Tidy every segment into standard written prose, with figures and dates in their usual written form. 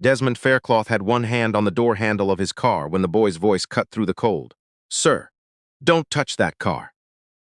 Desmond Faircloth had one hand on the door handle of his car when the boy's voice cut through the cold. "Sir, don't touch that car."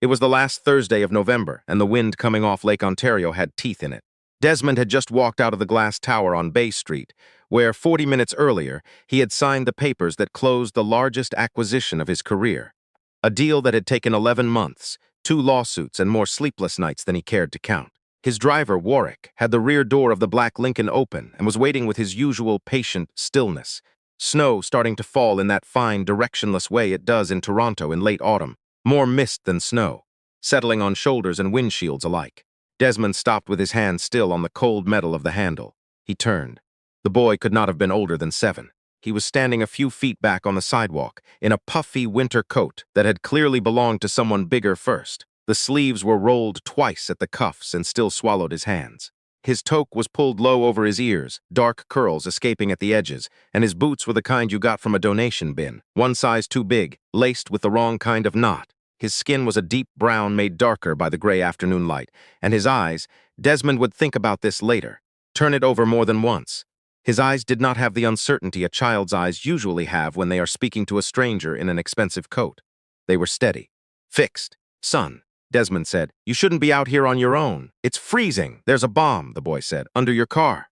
It was the last Thursday of November, and the wind coming off Lake Ontario had teeth in it. Desmond had just walked out of the glass tower on Bay Street, where 40 minutes earlier he had signed the papers that closed the largest acquisition of his career. A deal that had taken 11 months, 2 lawsuits, and more sleepless nights than he cared to count. His driver, Warwick, had the rear door of the black Lincoln open and was waiting with his usual patient stillness. Snow starting to fall in that fine, directionless way it does in Toronto in late autumn. More mist than snow, settling on shoulders and windshields alike. Desmond stopped with his hand still on the cold metal of the handle. He turned. The boy could not have been older than 7. He was standing a few feet back on the sidewalk, in a puffy winter coat that had clearly belonged to someone bigger first. The sleeves were rolled twice at the cuffs and still swallowed his hands. His toque was pulled low over his ears, dark curls escaping at the edges, and his boots were the kind you got from a donation bin, one size too big, laced with the wrong kind of knot. His skin was a deep brown made darker by the gray afternoon light, and his eyes, Desmond would think about this later, turn it over more than once. His eyes did not have the uncertainty a child's eyes usually have when they are speaking to a stranger in an expensive coat. They were steady. "Fixed. Son," Desmond said, "you shouldn't be out here on your own. It's freezing. There's a bomb," the boy said, "under your car."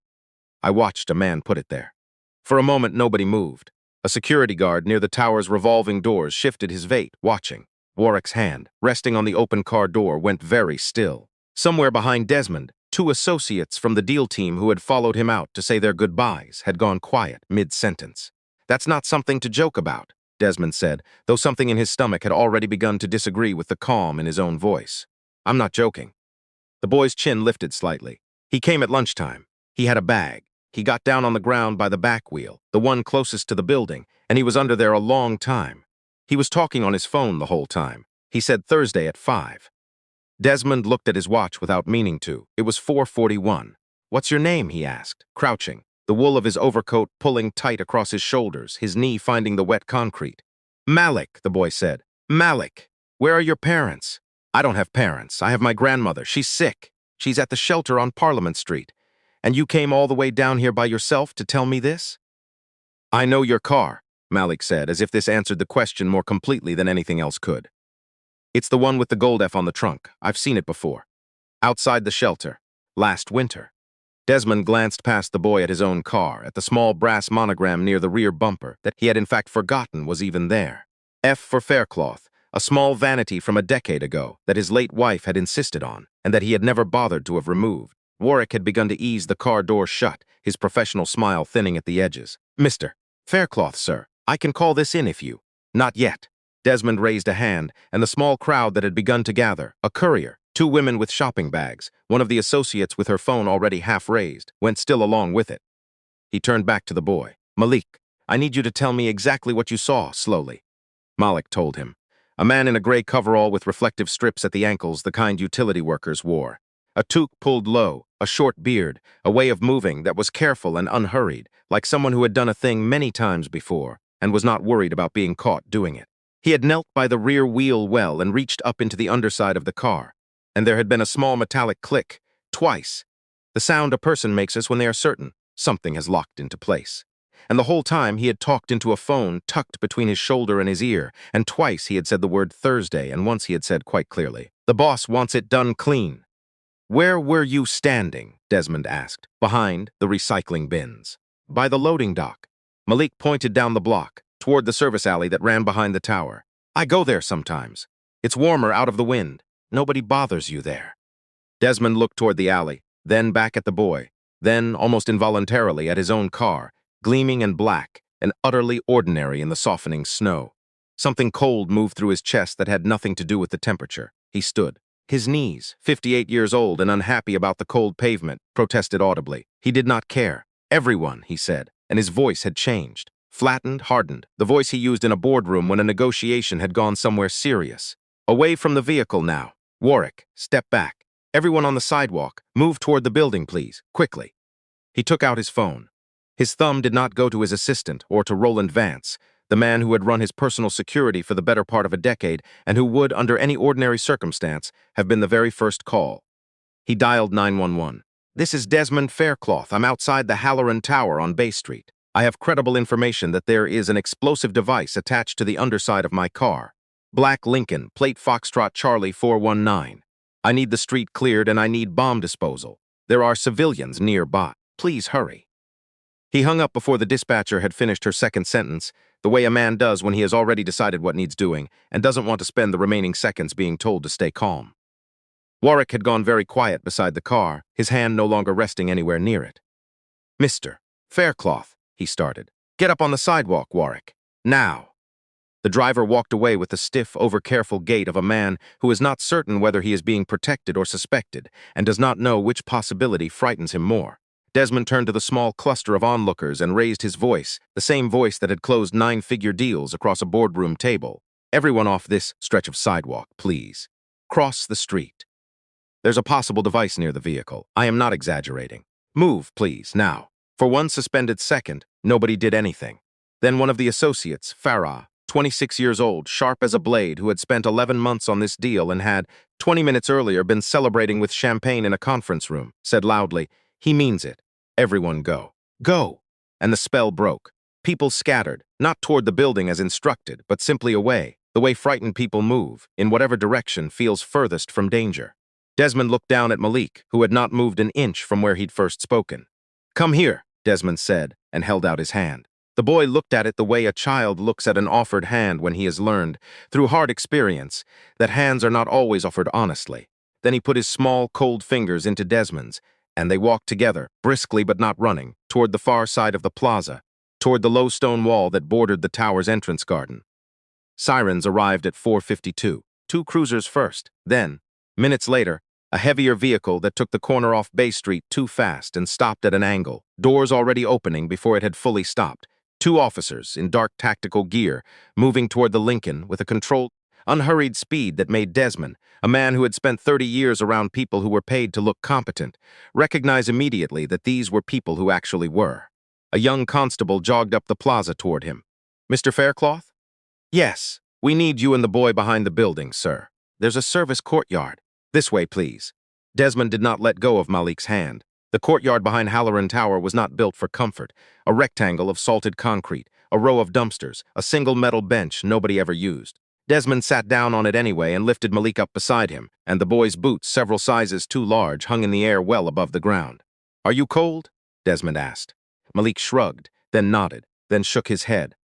I watched a man put it there. For a moment, nobody moved. A security guard near the tower's revolving doors shifted his weight, watching. Warwick's hand, resting on the open car door, went very still. Somewhere behind Desmond, 2 associates from the deal team who had followed him out to say their goodbyes had gone quiet mid-sentence. "That's not something to joke about," Desmond said, though something in his stomach had already begun to disagree with the calm in his own voice. "I'm not joking." The boy's chin lifted slightly. "He came at lunchtime. He had a bag. He got down on the ground by the back wheel, the one closest to the building, and he was under there a long time. He was talking on his phone the whole time. He said Thursday at 5. Desmond looked at his watch without meaning to. It was 4:41. "What's your name?" he asked, crouching, the wool of his overcoat pulling tight across his shoulders, his knee finding the wet concrete. "Malik," the boy said. "Malik. Where are your parents?" "I don't have parents. I have my grandmother. She's sick. She's at the shelter on Parliament Street. And you came all the way down here by yourself to tell me this?" "I know your car," Malik said, as if this answered the question more completely than anything else could. "It's the one with the gold F on the trunk. I've seen it before. Outside the shelter. Last winter." Desmond glanced past the boy at his own car, at the small brass monogram near the rear bumper that he had in fact forgotten was even there. F for Faircloth, a small vanity from a decade ago that his late wife had insisted on, and that he had never bothered to have removed. Warwick had begun to ease the car door shut, his professional smile thinning at the edges. "Mr. Faircloth, sir. I can call this in if you—" "Not yet." Desmond raised a hand, and the small crowd that had begun to gather, a courier, 2 women with shopping bags, one of the associates with her phone already half raised, went still along with it. He turned back to the boy. "Malik, I need you to tell me exactly what you saw," slowly. Malik told him. A man in a gray coverall with reflective strips at the ankles, the kind utility workers wore. A toque pulled low, a short beard, a way of moving that was careful and unhurried, like someone who had done a thing many times before and was not worried about being caught doing it. He had knelt by the rear wheel well and reached up into the underside of the car, and there had been a small metallic click, twice, the sound a person makes us when they are certain something has locked into place. And the whole time he had talked into a phone tucked between his shoulder and his ear, and twice he had said the word Thursday, and once he had said quite clearly, "The boss wants it done clean." "Where were you standing?" Desmond asked. "Behind the recycling bins." "By the loading dock." Malik pointed down the block, toward the service alley that ran behind the tower. "I go there sometimes. It's warmer out of the wind. Nobody bothers you there." Desmond looked toward the alley, then back at the boy, then, almost involuntarily, at his own car, gleaming and black and utterly ordinary in the softening snow. Something cold moved through his chest that had nothing to do with the temperature. He stood. His knees, 58 years old and unhappy about the cold pavement, protested audibly. He did not care. "Everyone," he said, and his voice had changed. Flattened, hardened, the voice he used in a boardroom when a negotiation had gone somewhere serious. "Away from the vehicle now. Warwick, step back. Everyone on the sidewalk, move toward the building, please, quickly." He took out his phone. His thumb did not go to his assistant or to Roland Vance, the man who had run his personal security for the better part of a decade and who would, under any ordinary circumstance, have been the very first call. He dialed 911. This is Desmond Faircloth. I'm outside the Halloran Tower on Bay Street. I have credible information that there is an explosive device attached to the underside of my car. Black Lincoln, plate Foxtrot Charlie 419. I need the street cleared and I need bomb disposal. There are civilians nearby. Please hurry. He hung up before the dispatcher had finished her second sentence, the way a man does when he has already decided what needs doing and doesn't want to spend the remaining seconds being told to stay calm. Warwick had gone very quiet beside the car, his hand no longer resting anywhere near it. "Mr. Faircloth," he started. "Get up on the sidewalk, Warwick. Now." The driver walked away with the stiff, over-careful gait of a man who is not certain whether he is being protected or suspected and does not know which possibility frightens him more. Desmond turned to the small cluster of onlookers and raised his voice, the same voice that had closed 9-figure deals across a boardroom table. "Everyone off this stretch of sidewalk, please. Cross the street. There's a possible device near the vehicle. I am not exaggerating. Move, please, now." For one suspended second, nobody did anything. Then one of the associates, Farah, 26 years old, sharp as a blade, who had spent 11 months on this deal and had, 20 minutes earlier, been celebrating with champagne in a conference room, said loudly, "He means it. Everyone go. Go!" And the spell broke. People scattered, not toward the building as instructed, but simply away, the way frightened people move, in whatever direction feels furthest from danger. Desmond looked down at Malik, who had not moved an inch from where he'd first spoken. "Come here," Desmond said, and held out his hand. The boy looked at it the way a child looks at an offered hand when he has learned, through hard experience, that hands are not always offered honestly. Then he put his small, cold fingers into Desmond's, and they walked together, briskly but not running, toward the far side of the plaza, toward the low stone wall that bordered the tower's entrance garden. Sirens arrived at 4:52. 2 cruisers first, then, minutes later, a heavier vehicle that took the corner off Bay Street too fast and stopped at an angle, doors already opening before it had fully stopped. 2 officers in dark tactical gear, moving toward the Lincoln with a controlled, unhurried speed that made Desmond, a man who had spent 30 years around people who were paid to look competent, recognize immediately that these were people who actually were. A young constable jogged up the plaza toward him. "Mr. Faircloth?" "Yes, we need you and the boy behind the building, sir. There's a service courtyard. This way, please." Desmond did not let go of Malik's hand. The courtyard behind Halloran Tower was not built for comfort. A rectangle of salted concrete, a row of dumpsters, a single metal bench nobody ever used. Desmond sat down on it anyway and lifted Malik up beside him, and the boy's boots, several sizes too large, hung in the air well above the ground. "Are you cold?" Desmond asked. Malik shrugged, then nodded, then shook his head.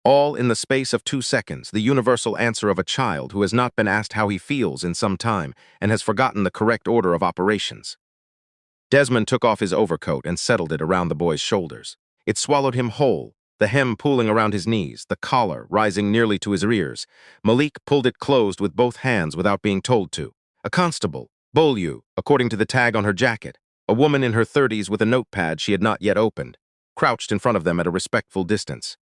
All in the space of 2 seconds, the universal answer of a child who has not been asked how he feels in some time and has forgotten the correct order of operations. Desmond took off his overcoat and settled it around the boy's shoulders. It swallowed him whole, the hem pooling around his knees, the collar rising nearly to his ears. Malik pulled it closed with both hands without being told to. A constable, Beaulieu, according to the tag on her jacket, a woman in her 30s with a notepad she had not yet opened, crouched in front of them at a respectful distance.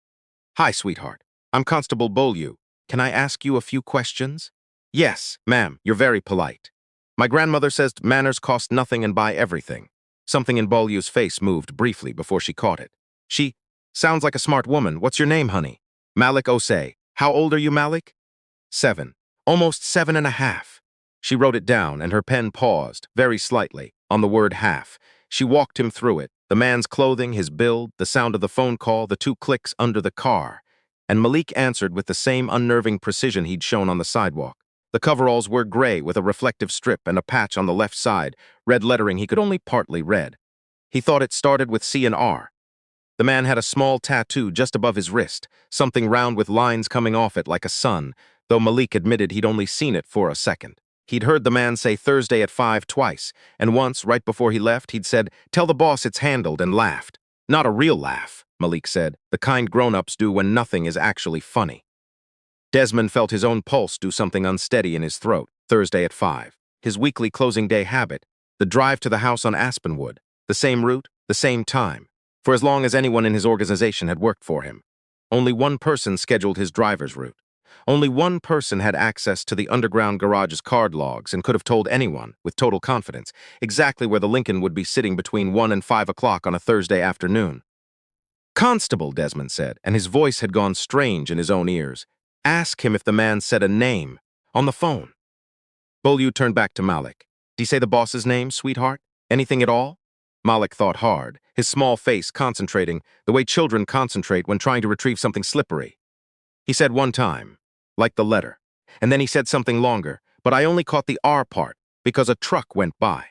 "Hi, sweetheart. I'm Constable Beaulieu. Can I ask you a few questions?" "Yes, ma'am, you're very polite. My grandmother says manners cost nothing and buy everything." Something in Beaulieu's face moved briefly before she caught it. "She sounds like a smart woman. What's your name, honey?" "Malik Osei. How old are you, Malik?" 7. Almost 7.5. She wrote it down, and her pen paused, very slightly, on the word half. She walked him through it, the man's clothing, his build, the sound of the phone call, the 2 clicks under the car. And Malik answered with the same unnerving precision he'd shown on the sidewalk. The coveralls were gray with a reflective strip and a patch on the left side, red lettering he could only partly read. He thought it started with C and R. The man had a small tattoo just above his wrist, something round with lines coming off it like a sun, though Malik admitted he'd only seen it for a second. He'd heard the man say Thursday at 5 twice, and once, right before he left, he'd said, "Tell the boss it's handled," and laughed. Not a real laugh, Malik said, the kind grown-ups do when nothing is actually funny. Desmond felt his own pulse do something unsteady in his throat. Thursday at 5. His weekly closing day habit, the drive to the house on Aspenwood, the same route, the same time, for as long as anyone in his organization had worked for him. Only one person scheduled his driver's route. Only one person had access to the underground garage's card logs and could have told anyone, with total confidence, exactly where the Lincoln would be sitting between 1 and 5 o'clock on a Thursday afternoon. "Constable," Desmond said, and his voice had gone strange in his own ears. "Ask him if the man said a name. On the phone." Beaulieu turned back to Malik. "Did he say the boss's name, sweetheart? Anything at all?" Malik thought hard, his small face concentrating, the way children concentrate when trying to retrieve something slippery. He said one time, like the letter, and then he said something longer, but I only caught the R part because a truck went by.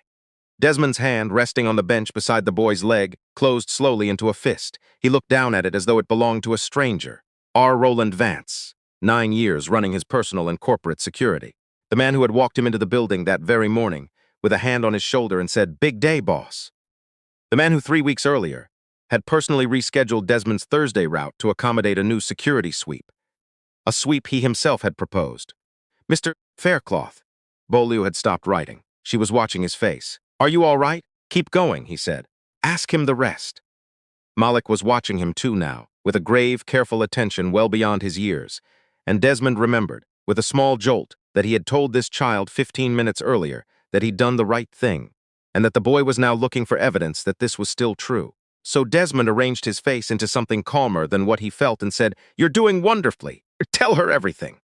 Desmond's hand, resting on the bench beside the boy's leg, closed slowly into a fist. He looked down at it as though it belonged to a stranger. R. Roland Vance, 9 years running his personal and corporate security. The man who had walked him into the building that very morning, with a hand on his shoulder and said, "Big day, boss." The man who 3 weeks earlier had personally rescheduled Desmond's Thursday route to accommodate a new security sweep. A sweep he himself had proposed. "Mr. Faircloth." Beaulieu had stopped writing. She was watching his face. "Are you all right? Keep going," he said. "Ask him the rest." Malik was watching him too now, with a grave, careful attention well beyond his years, and Desmond remembered, with a small jolt, that he had told this child 15 minutes earlier that he'd done the right thing, and that the boy was now looking for evidence that this was still true. So Desmond arranged his face into something calmer than what he felt and said, "You're doing wonderfully. Tell her everything."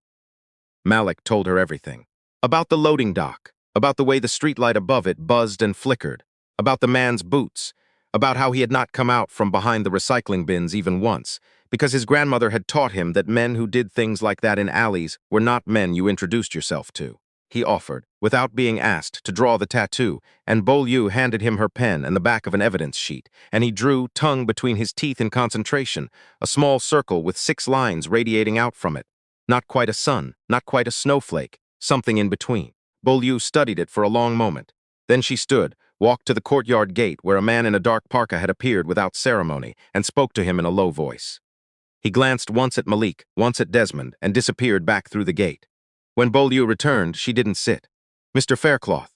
Malik told her everything. About the loading dock, about the way the streetlight above it buzzed and flickered, about the man's boots, about how he had not come out from behind the recycling bins even once, because his grandmother had taught him that men who did things like that in alleys were not men you introduced yourself to. He offered, without being asked, to draw the tattoo, and Beaulieu handed him her pen and the back of an evidence sheet, and he drew, tongue between his teeth in concentration, a small circle with 6 lines radiating out from it. Not quite a sun, not quite a snowflake, something in between. Beaulieu studied it for a long moment. Then she stood, walked to the courtyard gate where a man in a dark parka had appeared without ceremony, and spoke to him in a low voice. He glanced once at Malik, once at Desmond, and disappeared back through the gate. When Beaulieu returned, she didn't sit. "Mr. Faircloth,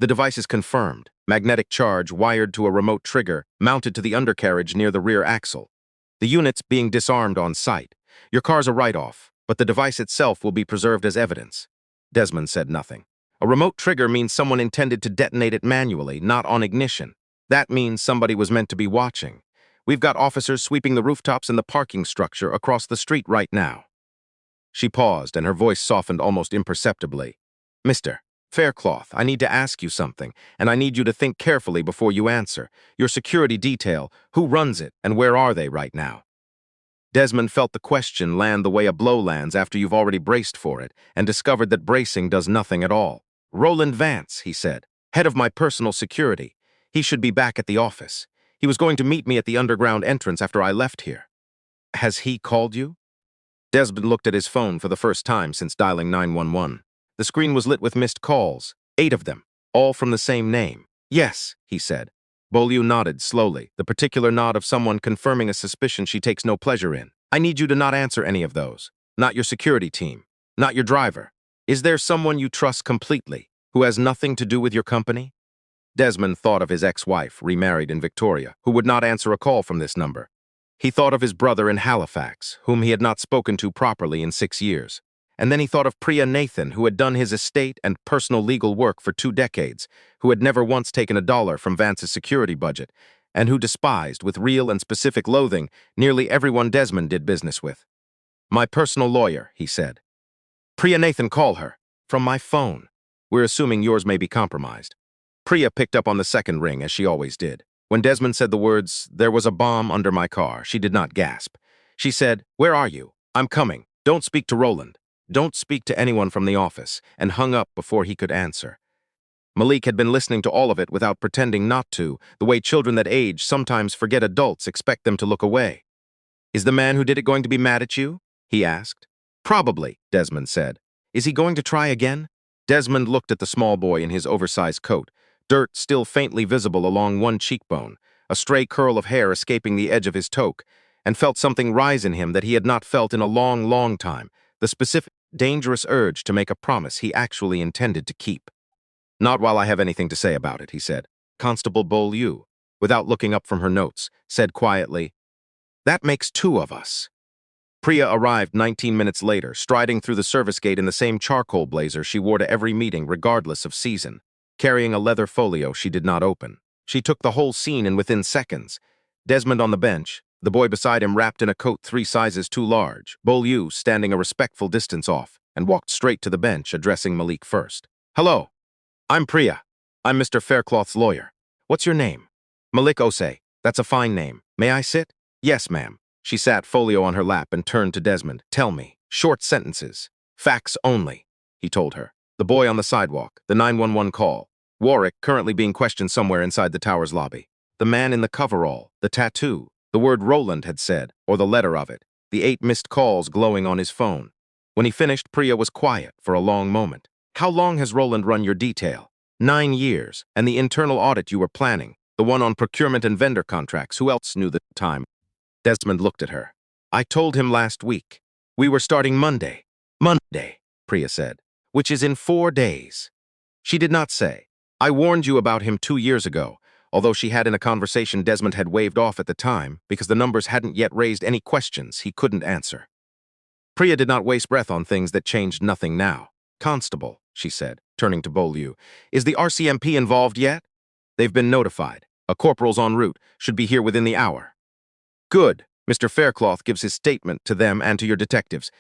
the device is confirmed. Magnetic charge wired to a remote trigger mounted to the undercarriage near the rear axle. The unit's being disarmed on site. Your car's a write-off, but the device itself will be preserved as evidence." Desmond said nothing. A remote trigger means someone intended to detonate it manually, not on ignition. That means somebody was meant to be watching. We've got officers sweeping the rooftops and the parking structure across the street right now. She paused, and her voice softened almost imperceptibly. "Mr. Faircloth, I need to ask you something, and I need you to think carefully before you answer. Your security detail, who runs it, and where are they right now?" Desmond felt the question land the way a blow lands after you've already braced for it, and discovered that bracing does nothing at all. "Roland Vance," he said, "head of my personal security. He should be back at the office. He was going to meet me at the underground entrance after I left here." "Has he called you?" Desmond looked at his phone for the first time since dialing 911. The screen was lit with missed calls, 8 of them, all from the same name. "Yes," he said. Beaulieu nodded slowly, the particular nod of someone confirming a suspicion she takes no pleasure in. "I need you to not answer any of those. Not your security team. Not your driver. Is there someone you trust completely, who has nothing to do with your company?" Desmond thought of his ex-wife, remarried in Victoria, who would not answer a call from this number. He thought of his brother in Halifax, whom he had not spoken to properly in 6 years. And then he thought of Priya Nathan, who had done his estate and personal legal work for 2 decades, who had never once taken a dollar from Vance's security budget, and who despised, with real and specific loathing, nearly everyone Desmond did business with. "My personal lawyer," he said. "Priya Nathan, call her. From my phone. We're assuming yours may be compromised." Priya picked up on the second ring, as she always did. When Desmond said the words, "There was a bomb under my car," she did not gasp. She said, "Where are you? I'm coming. Don't speak to Roland. Don't speak to anyone from the office," and hung up before he could answer. Malik had been listening to all of it without pretending not to, the way children that age sometimes forget adults expect them to look away. "Is the man who did it going to be mad at you?" he asked. "Probably," Desmond said. "Is he going to try again?" Desmond looked at the small boy in his oversized coat, dirt still faintly visible along one cheekbone, a stray curl of hair escaping the edge of his toque, and felt something rise in him that he had not felt in a long, long time, the specific, dangerous urge to make a promise he actually intended to keep. "Not while I have anything to say about it," he said. Constable Beaulieu, without looking up from her notes, said quietly, "That makes 2 of us." Priya arrived 19 minutes later, striding through the service gate in the same charcoal blazer she wore to every meeting regardless of season, carrying a leather folio she did not open. She took the whole scene in within seconds. Desmond on the bench, the boy beside him wrapped in a coat 3 sizes too large, Beaulieu standing a respectful distance off, and walked straight to the bench, addressing Malik first. "Hello, I'm Priya. I'm Mr. Faircloth's lawyer. What's your name?" Malik Ose. That's a fine name. May I sit? Yes, ma'am. She sat folio on her lap and turned to Desmond. Tell me. Short sentences. Facts only, he told her. The boy on the sidewalk, the 911 call. Warwick currently being questioned somewhere inside the tower's lobby. The man in the coverall, the tattoo, the word Roland had said, or the letter of it, the 8 missed calls glowing on his phone. When he finished, Priya was quiet for a long moment. How long has Roland run your detail? 9 years, and the internal audit you were planning, the one on procurement and vendor contracts, who else knew the time? Desmond looked at her. I told him last week. We were starting Monday. Monday, Priya said, which is in 4 days. She did not say. I warned you about him 2 years ago, although she had in a conversation Desmond had waved off at the time because the numbers hadn't yet raised any questions he couldn't answer. Priya did not waste breath on things that changed nothing now. Constable, she said, turning to Beaulieu, is the RCMP involved yet? They've been notified. A corporal's en route, should be here within the hour. Good. Mr. Faircloth gives his statement to them and to your detectives.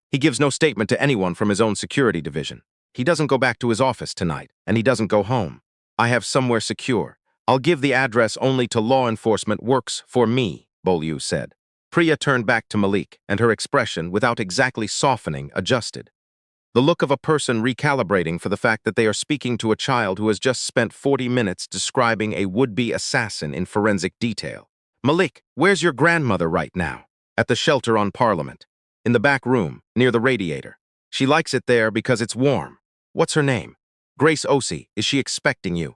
He gives no statement to anyone from his own security division. He doesn't go back to his office tonight, and he doesn't go home. I have somewhere secure. I'll give the address only to law enforcement. Works for me, Beaulieu said. Priya turned back to Malik, and her expression, without exactly softening, adjusted. The look of a person recalibrating for the fact that they are speaking to a child who has just spent 40 minutes describing a would-be assassin in forensic detail. Malik, where's your grandmother right now? At the shelter on Parliament. In the back room, near the radiator. She likes it there because it's warm. What's her name? Grace Osei. Is she expecting you?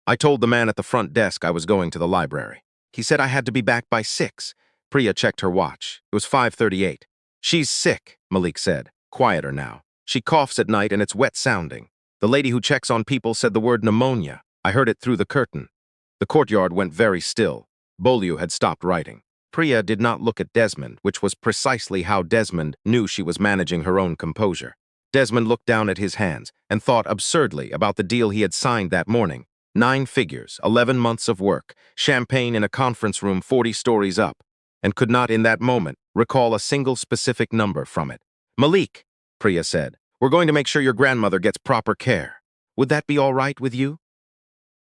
I told the man at the front desk I was going to the library. He said I had to be back by 6. Priya checked her watch. It was 5:38. She's sick, Malik said, quieter now. She coughs at night and it's wet sounding. The lady who checks on people said the word pneumonia. I heard it through the curtain. The courtyard went very still. Beaulieu had stopped writing. Priya did not look at Desmond, which was precisely how Desmond knew she was managing her own composure. Desmond looked down at his hands and thought absurdly about the deal he had signed that morning. 9 figures, 11 months of work, champagne in a conference room 40 stories up, and could not in that moment recall a single specific number from it. Malik, Priya said, we're going to make sure your grandmother gets proper care. Would that be all right with you?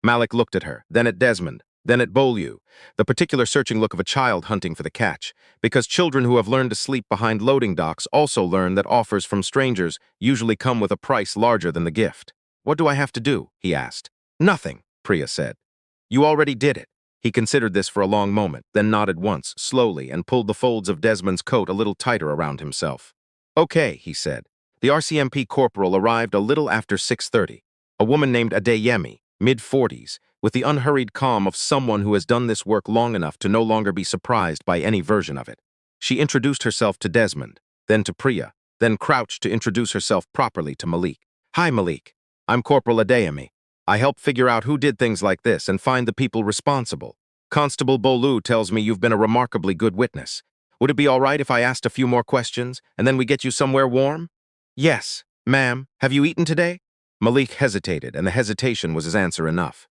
Malik looked at her, then at Desmond, then at Beaulieu, the particular searching look of a child hunting for the catch, because children who have learned to sleep behind loading docks also learn that offers from strangers usually come with a price larger than the gift. What do I have to do? He asked. Nothing, Priya said. You already did it. He considered this for a long moment, then nodded once, slowly, and pulled the folds of Desmond's coat a little tighter around himself. Okay, he said. The RCMP corporal arrived a little after 6:30. A woman named Adeyemi, mid-40s, with the unhurried calm of someone who has done this work long enough to no longer be surprised by any version of it. She introduced herself to Desmond, then to Priya, then crouched to introduce herself properly to Malik. Hi, Malik. I'm Corporal Adeyemi. I help figure out who did things like this and find the people responsible. Constable Beaulieu tells me you've been a remarkably good witness. Would it be all right if I asked a few more questions, and then we get you somewhere warm? Yes, ma'am. Have you eaten today? Malik hesitated, and the hesitation was his answer enough.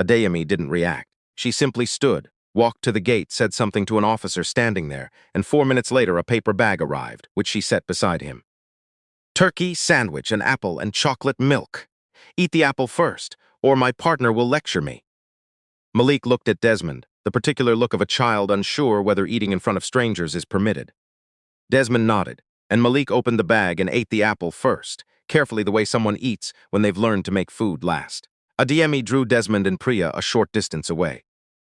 Adeyemi didn't react. She simply stood, walked to the gate, said something to an officer standing there, and 4 minutes later a paper bag arrived, which she set beside him. Turkey, sandwich, an apple, and chocolate milk. Eat the apple first, or my partner will lecture me. Malik looked at Desmond, the particular look of a child unsure whether eating in front of strangers is permitted. Desmond nodded, and Malik opened the bag and ate the apple first, carefully the way someone eats when they've learned to make food last. Adeyemi drew Desmond and Priya a short distance away.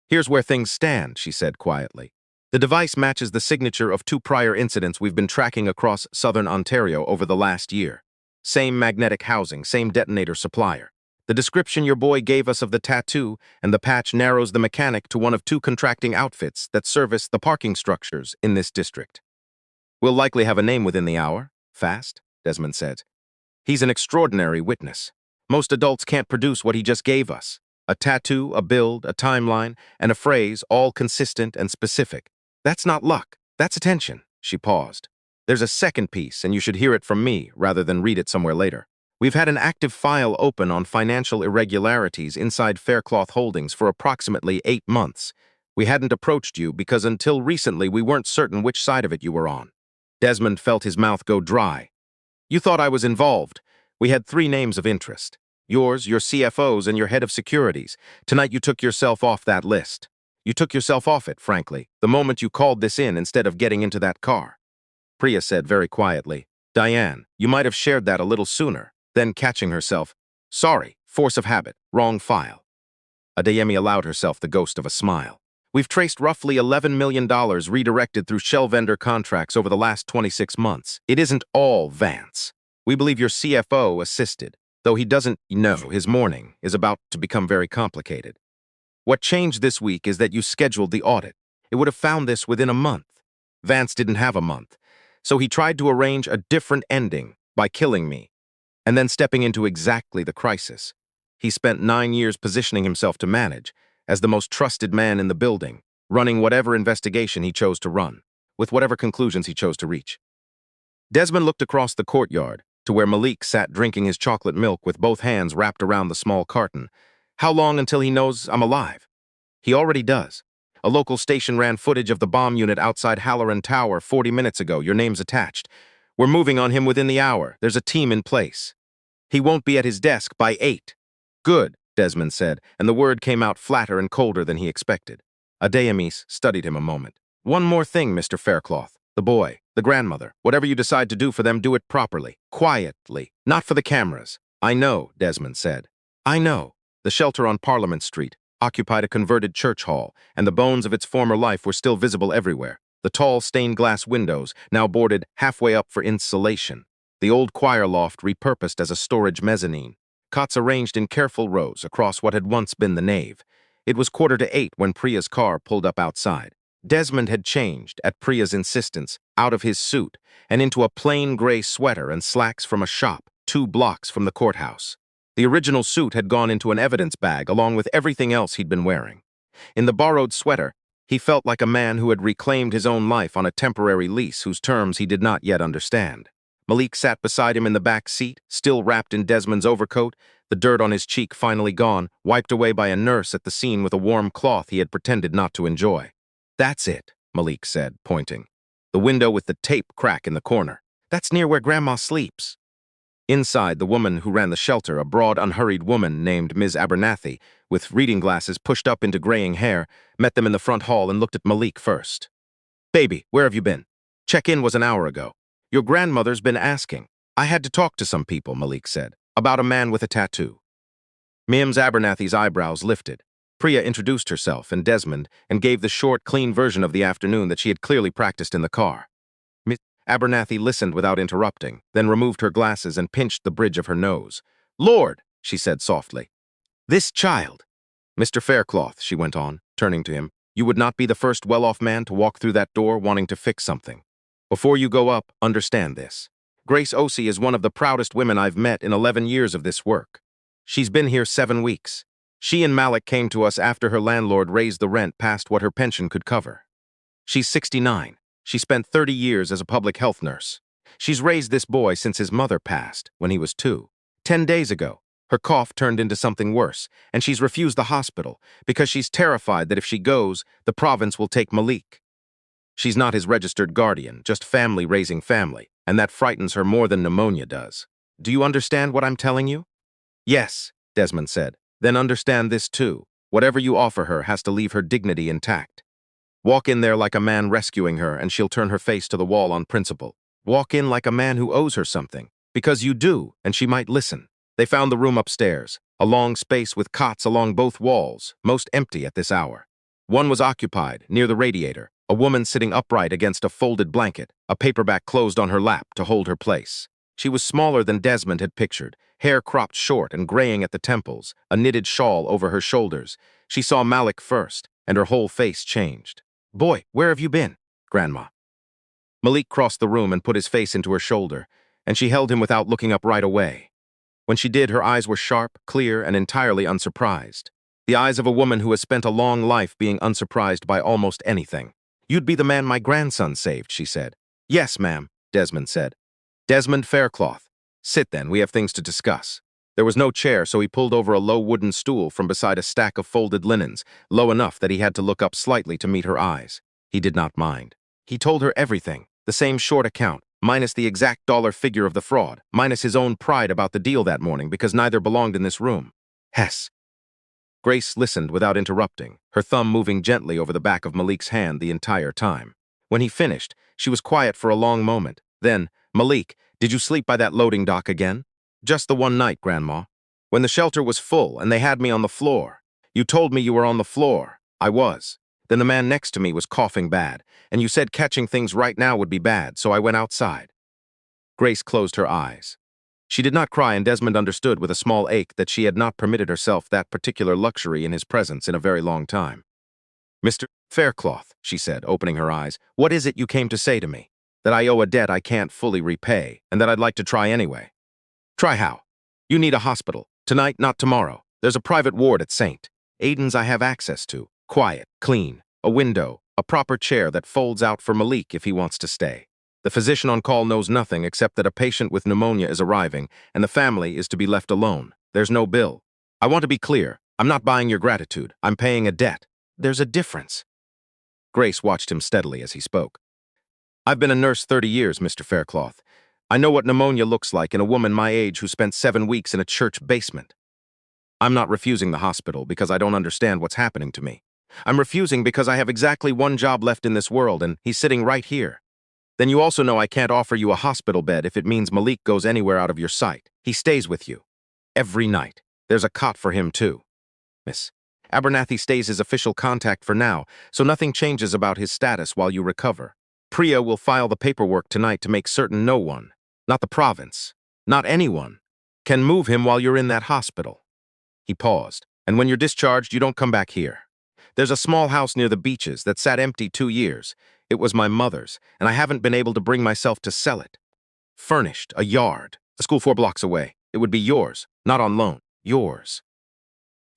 Here's where things stand, she said quietly. The device matches the signature of 2 prior incidents we've been tracking across southern Ontario over the last year. Same magnetic housing, same detonator supplier. The description your boy gave us of the tattoo and the patch narrows the mechanic to one of 2 contracting outfits that service the parking structures in this district. We'll likely have a name within the hour. Fast, Desmond said. He's an extraordinary witness. Most adults can't produce what he just gave us. A tattoo, a build, a timeline, and a phrase all consistent and specific. That's not luck. That's attention. She paused. There's a second piece, and you should hear it from me rather than read it somewhere later. We've had an active file open on financial irregularities inside Faircloth Holdings for approximately 8 months. We hadn't approached you because until recently we weren't certain which side of it you were on. Desmond felt his mouth go dry. You thought I was involved. We had 3 names of interest. Yours, your CFO's, and your head of securities. Tonight you took yourself off that list. You took yourself off it, frankly, the moment you called this in instead of getting into that car. Priya said very quietly, Diane, you might have shared that a little sooner. Then catching herself, sorry, force of habit, wrong file. Adeyemi allowed herself the ghost of a smile. We've traced roughly $11 million redirected through shell vendor contracts over the last 26 months. It isn't all Vance. We believe your CFO assisted, though he doesn't know his morning is about to become very complicated. What changed this week is that you scheduled the audit. It would have found this within a month. Vance didn't have a month, so he tried to arrange a different ending by killing me, and then stepping into exactly the crisis. He spent 9 years positioning himself to manage, as the most trusted man in the building, running whatever investigation he chose to run, with whatever conclusions he chose to reach. Desmond looked across the courtyard to where Malik sat drinking his chocolate milk with both hands wrapped around the small carton. How long until he knows I'm alive? He already does. A local station ran footage of the bomb unit outside Halloran Tower 40 minutes ago. Your name's attached. We're moving on him within the hour. There's a team in place. He won't be at his desk by 8. Good, Desmond said, and the word came out flatter and colder than he expected. Adeyemi studied him a moment. One more thing, Mr. Faircloth. The boy, the grandmother, whatever you decide to do for them, do it properly, quietly, not for the cameras. I know, Desmond said. I know. The shelter on Parliament Street occupied a converted church hall, and the bones of its former life were still visible everywhere. The tall stained glass windows, now boarded halfway up for insulation. The old choir loft repurposed as a storage mezzanine. Cots arranged in careful rows across what had once been the nave. It was 7:45 when Priya's car pulled up outside. Desmond had changed, at Priya's insistence, out of his suit and into a plain gray sweater and slacks from a shop 2 blocks from the courthouse. The original suit had gone into an evidence bag along with everything else he'd been wearing. In the borrowed sweater, he felt like a man who had reclaimed his own life on a temporary lease whose terms he did not yet understand. Malik sat beside him in the back seat, still wrapped in Desmond's overcoat, the dirt on his cheek finally gone, wiped away by a nurse at the scene with a warm cloth he had pretended not to enjoy. That's it, Malik said, pointing. The window with the tape crack in the corner. That's near where Grandma sleeps. Inside, the woman who ran the shelter, a broad, unhurried woman named Ms. Abernathy, with reading glasses pushed up into graying hair, met them in the front hall and looked at Malik first. Baby, where have you been? Check-in was an hour ago. Your grandmother's been asking. I had to talk to some people, Malik said, about a man with a tattoo. Ms. Abernathy's eyebrows lifted. Priya introduced herself and Desmond and gave the short, clean version of the afternoon that she had clearly practiced in the car. Miss Abernathy listened without interrupting, then removed her glasses and pinched the bridge of her nose. Lord, she said softly. This child. Mr. Faircloth, she went on, turning to him, you would not be the first well-off man to walk through that door wanting to fix something. Before you go up, understand this. Grace Osei is one of the proudest women I've met in 11 years of this work. She's been here 7 weeks. She and Malik came to us after her landlord raised the rent past what her pension could cover. She's 69. She spent 30 years as a public health nurse. She's raised this boy since his mother passed, when he was 2. 10 days ago, her cough turned into something worse, and she's refused the hospital because she's terrified that if she goes, the province will take Malik. She's not his registered guardian, just family raising family, and that frightens her more than pneumonia does. Do you understand what I'm telling you? Yes, Desmond said. Then understand this too. Whatever you offer her has to leave her dignity intact. Walk in there like a man rescuing her and she'll turn her face to the wall on principle. Walk in like a man who owes her something, because you do, and she might listen. They found the room upstairs, a long space with cots along both walls, most empty at this hour. One was occupied, near the radiator, a woman sitting upright against a folded blanket, a paperback closed on her lap to hold her place. She was smaller than Desmond had pictured, hair cropped short and graying at the temples, a knitted shawl over her shoulders. She saw Malik first, and her whole face changed. Boy, where have you been, Grandma? Malik crossed the room and put his face into her shoulder, and she held him without looking up right away. When she did, her eyes were sharp, clear, and entirely unsurprised. The eyes of a woman who has spent a long life being unsurprised by almost anything. You'd be the man my grandson saved, she said. Yes, ma'am, Desmond said. Desmond Faircloth. Sit then, we have things to discuss. There was no chair, so he pulled over a low wooden stool from beside a stack of folded linens, low enough that he had to look up slightly to meet her eyes. He did not mind. He told her everything, the same short account, minus the exact dollar figure of the fraud, minus his own pride about the deal that morning because neither belonged in this room. Hess. Grace listened without interrupting, her thumb moving gently over the back of Malik's hand the entire time. When he finished, she was quiet for a long moment. Then, Malik, did you sleep by that loading dock again? Just the one night, Grandma. When the shelter was full and they had me on the floor. You told me you were on the floor. I was. Then the man next to me was coughing bad, and you said catching things right now would be bad, so I went outside. Grace closed her eyes. She did not cry, and Desmond understood with a small ache that she had not permitted herself that particular luxury in his presence in a very long time. Mr. Faircloth, she said, opening her eyes, what is it you came to say to me? That I owe a debt I can't fully repay, and that I'd like to try anyway. Try how? You need a hospital. Tonight, not tomorrow. There's a private ward at St. Aidan's I have access to. Quiet, clean, a window, a proper chair that folds out for Malik if he wants to stay. The physician on call knows nothing except that a patient with pneumonia is arriving, and the family is to be left alone. There's no bill. I want to be clear. I'm not buying your gratitude. I'm paying a debt. There's a difference. Grace watched him steadily as he spoke. I've been a nurse 30 years, Mr. Faircloth. I know what pneumonia looks like in a woman my age who spent 7 weeks in a church basement. I'm not refusing the hospital because I don't understand what's happening to me. I'm refusing because I have exactly one job left in this world, and he's sitting right here. Then you also know I can't offer you a hospital bed if it means Malik goes anywhere out of your sight. He stays with you. Every night. There's a cot for him, too. Miss Abernathy stays his official contact for now, so nothing changes about his status while you recover. Priya will file the paperwork tonight to make certain no one, not the province, not anyone, can move him while you're in that hospital. He paused. And when you're discharged, you don't come back here. There's a small house near the beaches that sat empty 2 years. It was my mother's, and I haven't been able to bring myself to sell it. Furnished, a yard, a school 4 blocks away. It would be yours, not on loan, yours.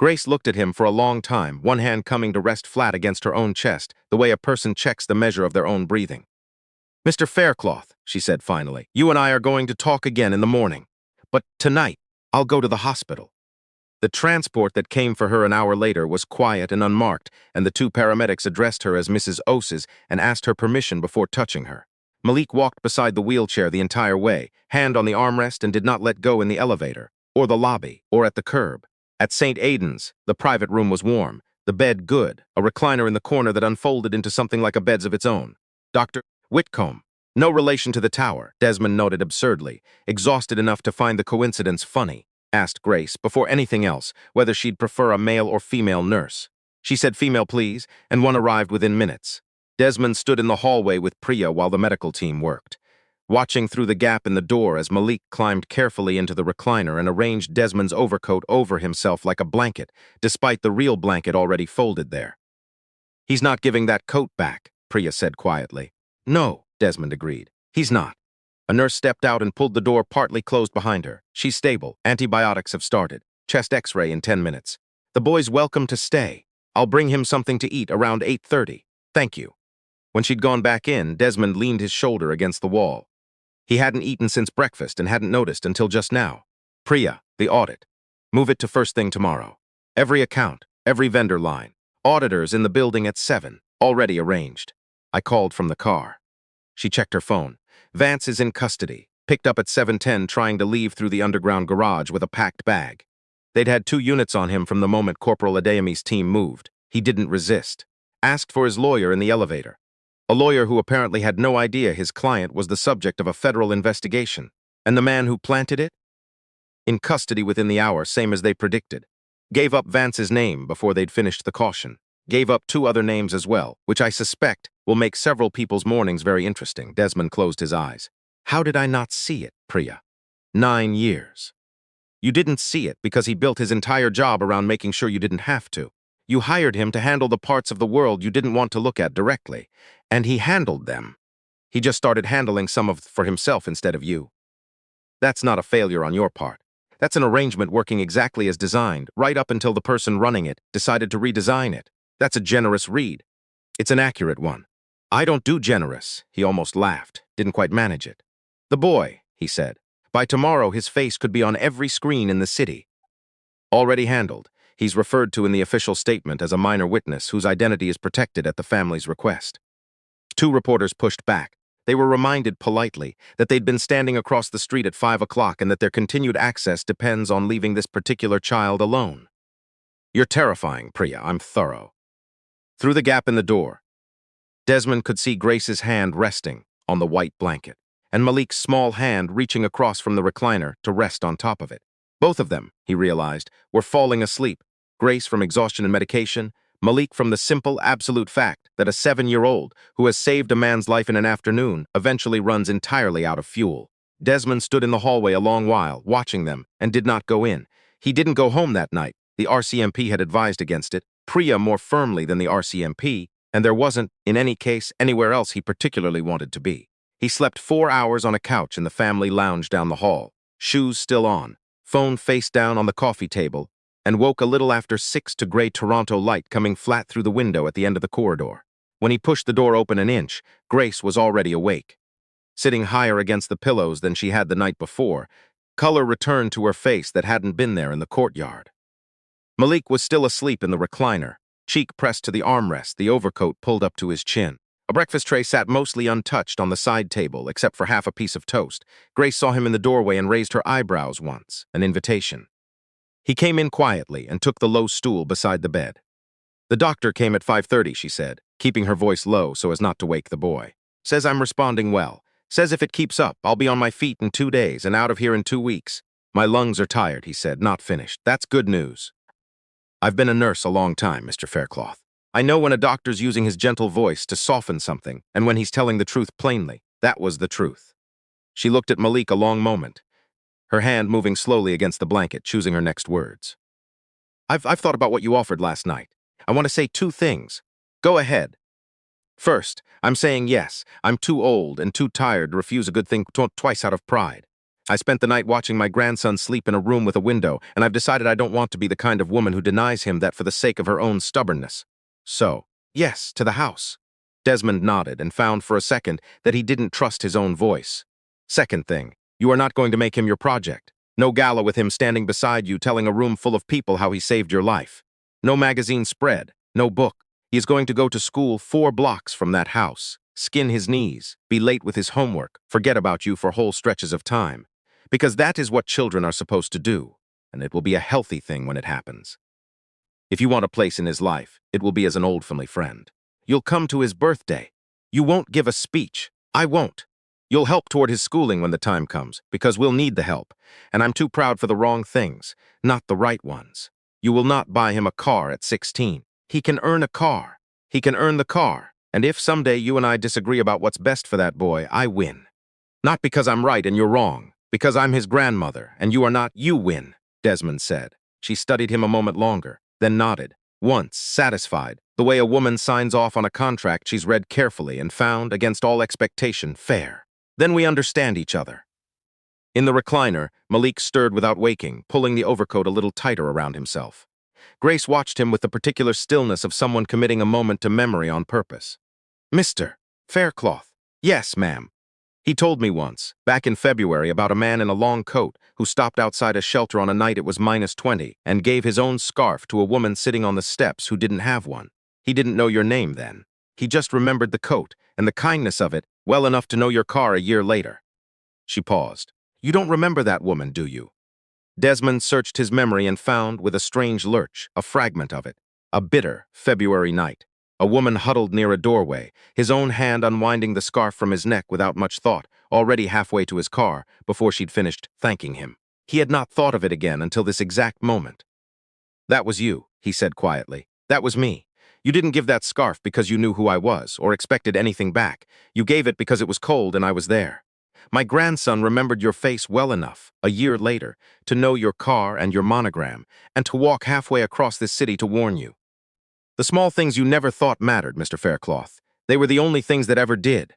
Grace looked at him for a long time, one hand coming to rest flat against her own chest, the way a person checks the measure of their own breathing. Mr. Faircloth, she said finally, you and I are going to talk again in the morning. But tonight, I'll go to the hospital. The transport that came for her an hour later was quiet and unmarked, and the 2 paramedics addressed her as Mrs. Oses and asked her permission before touching her. Malik walked beside the wheelchair the entire way, hand on the armrest, and did not let go in the elevator, or the lobby, or at the curb. At St. Aidan's, the private room was warm, the bed good, a recliner in the corner that unfolded into something like a bed of its own. Dr. Whitcomb. No relation to the tower, Desmond noted absurdly, exhausted enough to find the coincidence funny. Asked Grace, before anything else, whether she'd prefer a male or female nurse. She said female, please, and one arrived within minutes. Desmond stood in the hallway with Priya while the medical team worked, watching through the gap in the door as Malik climbed carefully into the recliner and arranged Desmond's overcoat over himself like a blanket, despite the real blanket already folded there. He's not giving that coat back, Priya said quietly. No, Desmond agreed. He's not. A nurse stepped out and pulled the door partly closed behind her. She's stable. Antibiotics have started. Chest x-ray in 10 minutes. The boy's welcome to stay. I'll bring him something to eat around 8:30. Thank you. When she'd gone back in, Desmond leaned his shoulder against the wall. He hadn't eaten since breakfast and hadn't noticed until just now. Priya, the audit. Move it to first thing tomorrow. Every account, every vendor line. Auditors in the building at 7. Already arranged. I called from the car. She checked her phone. Vance is in custody, picked up at 7:10 trying to leave through the underground garage with a packed bag. They'd had 2 units on him from the moment Corporal Adeyemi's team moved. He didn't resist. Asked for his lawyer in the elevator. A lawyer who apparently had no idea his client was the subject of a federal investigation. And the man who planted it? In custody within the hour, same as they predicted. Gave up Vance's name before they'd finished the caution. Gave up 2 other names as well, which I suspect will make several people's mornings very interesting. Desmond closed his eyes. How did I not see it, Priya? 9 years. You didn't see it because he built his entire job around making sure you didn't have to. You hired him to handle the parts of the world you didn't want to look at directly, and he handled them. He just started handling some of for himself instead of you. That's not a failure on your part. That's an arrangement working exactly as designed, right up until the person running it decided to redesign it. That's a generous read. It's an accurate one. I don't do generous, he almost laughed, didn't quite manage it. The boy, he said. By tomorrow, his face could be on every screen in the city. Already handled. He's referred to in the official statement as a minor witness whose identity is protected at the family's request. 2 reporters pushed back. They were reminded politely that they'd been standing across the street at 5 o'clock and that their continued access depends on leaving this particular child alone. You're terrifying, Priya. I'm thorough. Through the gap in the door, Desmond could see Grace's hand resting on the white blanket, and Malik's small hand reaching across from the recliner to rest on top of it. Both of them, he realized, were falling asleep. Grace from exhaustion and medication, Malik from the simple, absolute fact that a 7-year-old who has saved a man's life in an afternoon eventually runs entirely out of fuel. Desmond stood in the hallway a long while, watching them, and did not go in. He didn't go home that night. The RCMP had advised against it, Priya more firmly than the RCMP, and there wasn't, in any case, anywhere else he particularly wanted to be. He slept 4 hours on a couch in the family lounge down the hall, shoes still on, phone face down on the coffee table, and woke a little after 6 to gray Toronto light coming flat through the window at the end of the corridor. When he pushed the door open an inch, Grace was already awake. Sitting higher against the pillows than she had the night before, color returned to her face that hadn't been there in the courtyard. Malik was still asleep in the recliner, cheek pressed to the armrest, the overcoat pulled up to his chin. A breakfast tray sat mostly untouched on the side table, except for half a piece of toast. Grace saw him in the doorway and raised her eyebrows once, an invitation. He came in quietly and took the low stool beside the bed. The doctor came at 5:30, she said, keeping her voice low so as not to wake the boy. Says I'm responding well. Says if it keeps up, I'll be on my feet in 2 days and out of here in 2 weeks. My lungs are tired, he said, not finished. That's good news. I've been a nurse a long time, Mr. Faircloth. I know when a doctor's using his gentle voice to soften something and when he's telling the truth plainly. That was the truth. She looked at Malik a long moment, her hand moving slowly against the blanket, choosing her next words. I've thought about what you offered last night. I want to say 2 things. Go ahead. First, I'm saying yes. I'm too old and too tired to refuse a good thing twice out of pride. I spent the night watching my grandson sleep in a room with a window, and I've decided I don't want to be the kind of woman who denies him that for the sake of her own stubbornness. So, yes, to the house. Desmond nodded and found for a second that he didn't trust his own voice. Second thing, you are not going to make him your project. No gala with him standing beside you telling a room full of people how he saved your life. No magazine spread, no book. He is going to go to school 4 blocks from that house, skin his knees, be late with his homework, forget about you for whole stretches of time. Because that is what children are supposed to do, and it will be a healthy thing when it happens. If you want a place in his life, it will be as an old family friend. You'll come to his birthday. You won't give a speech. I won't. You'll help toward his schooling when the time comes, because we'll need the help, and I'm too proud for the wrong things, not the right ones. You will not buy him a car at 16. He can earn a car. He can earn the car, and if someday you and I disagree about what's best for that boy, I win. Not because I'm right and you're wrong. Because I'm his grandmother, and you are not, you win, Desmond said. She studied him a moment longer, then nodded, once, satisfied, the way a woman signs off on a contract she's read carefully and found, against all expectation, fair. Then we understand each other. In the recliner, Malik stirred without waking, pulling the overcoat a little tighter around himself. Grace watched him with the particular stillness of someone committing a moment to memory on purpose. Mr. Faircloth. Yes, ma'am. He told me once, back in February, about a man in a long coat who stopped outside a shelter on a night it was -20 and gave his own scarf to a woman sitting on the steps who didn't have one. He didn't know your name then. He just remembered the coat and the kindness of it well enough to know your car a year later. She paused. You don't remember that woman, do you? Desmond searched his memory and found, with a strange lurch, a fragment of it. A bitter February night. A woman huddled near a doorway, his own hand unwinding the scarf from his neck without much thought, already halfway to his car, before she'd finished thanking him. He had not thought of it again until this exact moment. That was you, he said quietly. That was me. You didn't give that scarf because you knew who I was, or expected anything back. You gave it because it was cold and I was there. My grandson remembered your face well enough, a year later, to know your car and your monogram, and to walk halfway across this city to warn you. The small things you never thought mattered, Mr. Faircloth. They were the only things that ever did.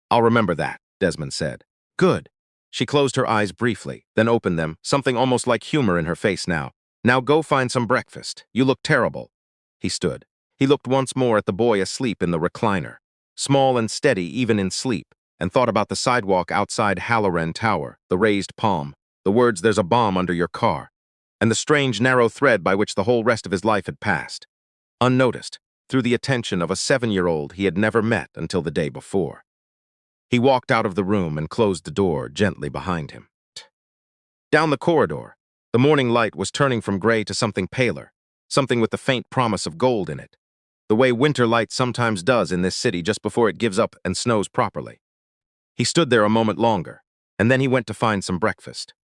I'll remember that, Desmond said. Good. She closed her eyes briefly, then opened them, something almost like humor in her face now. Now go find some breakfast. You look terrible. He stood. He looked once more at the boy asleep in the recliner, small and steady even in sleep, and thought about the sidewalk outside Halloran Tower, the raised palm, the words "there's a bomb under your car," and the strange narrow thread by which the whole rest of his life had passed. Unnoticed, through the attention of a 7-year-old he had never met until the day before. He walked out of the room and closed the door gently behind him. Down the corridor, the morning light was turning from gray to something paler, something with the faint promise of gold in it, the way winter light sometimes does in this city just before it gives up and snows properly. He stood there a moment longer, and then he went to find some breakfast.